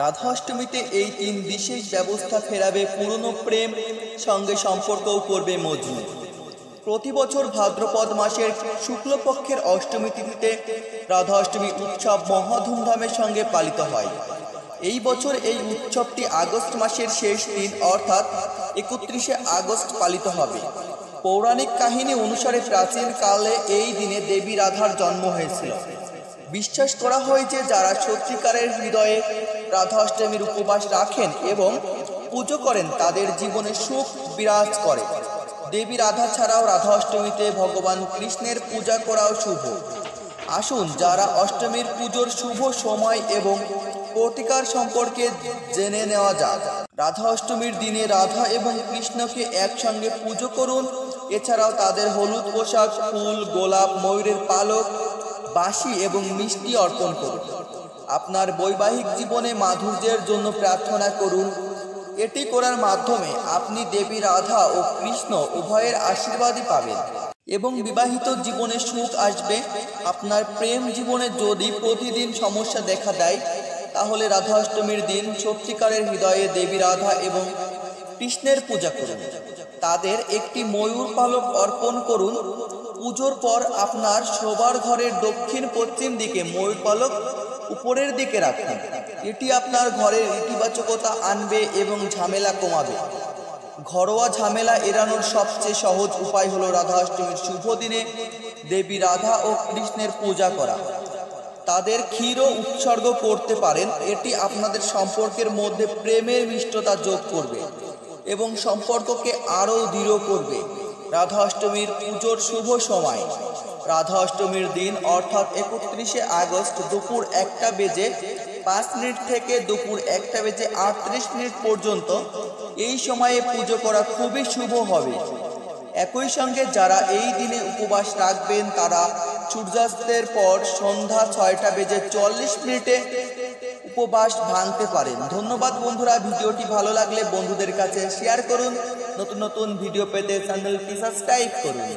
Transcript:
রাধাষ্টমীতে এই তিন বিশেষ ব্যবস্থা ফেরাবে পুরনো প্রেম, সঙ্গে সম্পর্কও করবে মজবুত। প্রতি বছর ভাদ্রপদ মাসের শুক্লপক্ষের অষ্টমী তিথিতে রাধাষ্টমী উৎসব মহা ধুমধামের সঙ্গে পালিত হয়। এই বছর এই উৎসবটি আগস্ট মাসের শেষ দিন অর্থাৎ 31শে আগস্ট পালিত হবে। পৌরাণিক কাহিনী অনুসারে প্রাচীন কালে এই দিনে দেবী রাধার জন্ম হয়েছিল। বিশ্বাস করা হয় যে যারা সত্যিকারের হৃদয়ে রাধাষ্টমীর উপবাস রাখেন এবং পুজো করেন তাদের জীবনে সুখ বিরাজ করে। দেবী রাধা ছাড়াও রাধাষ্টমীতে ভগবান কৃষ্ণের পূজা করাও শুভ। আসুন যারা অষ্টমীর পুজোর শুভ সময় এবং প্রতিকার সম্পর্কে জেনে নেওয়া যাক। রাধা অষ্টমীর দিনে রাধা এবং কৃষ্ণকে একসঙ্গে পুজো করুন। এছাড়াও তাদের হলুদ পোশাক, ফুল, গোলাপ, ময়ূরের পালক, বাঁশি এবং মিষ্টি অর্পণ করুন। আপনার বৈবাহিক জীবনে মাধুর্যের জন্য প্রার্থনা করুন। এটি করার মাধ্যমে আপনি দেবী রাধা ও কৃষ্ণ উভয়ের আশীর্বাদই পাবেন এবং বিবাহিত জীবনে সুখ আসবে। আপনার প্রেম জীবনে যদি প্রতিদিন সমস্যা দেখা দেয় তাহলে রাধা অষ্টমীর দিন সত্যিকারের হৃদয়ে দেবী রাধা এবং কৃষ্ণের পূজা করুন। তাদের একটি ময়ূর পালক অর্পণ করুন। পুজোর পর আপনার শোবার ঘরের দক্ষিণ পশ্চিম দিকে ময়ূর পালক উপরের দিকে রাখুন। এটি আপনার ঘরের ইতিবাচকতা আনবে এবং ঝামেলা কমাবে। ঘরোয়া ঝামেলা এড়ানোর সবচেয়ে সহজ উপায় হলো রাধা অষ্টমীর শুভ দিনে দেবী রাধা ও কৃষ্ণের পূজা করা। তাদের ক্ষীরও উৎসর্গ করতে পারেন। এটি আপনাদের সম্পর্কের মধ্যে প্রেমের মিষ্টতা যোগ করবে এবং সম্পর্ককে আরও দৃঢ় করবে। রাধা অষ্টমীর পুজোর শুভ সময় রাধা অষ্টমীর দিন অর্থাৎ 31শে আগস্ট দুপুর 1:05 থেকে দুপুর 1:38 পর্যন্ত। এই সময়ে পুজো করা খুবই শুভ হবে। একই সঙ্গে যারা এই দিনে উপবাস রাখবেন তারা সূর্যাস্তের পর সন্ধ্যা 6:40 উপবাস ভাঙতে পারেন। ধন্যবাদ বন্ধুরা, ভিডিওটি ভালো লাগলে বন্ধুদের কাছে শেয়ার করুন। নতুন নতুন ভিডিও পেতে চ্যানেলটি সাবস্ক্রাইব করুন।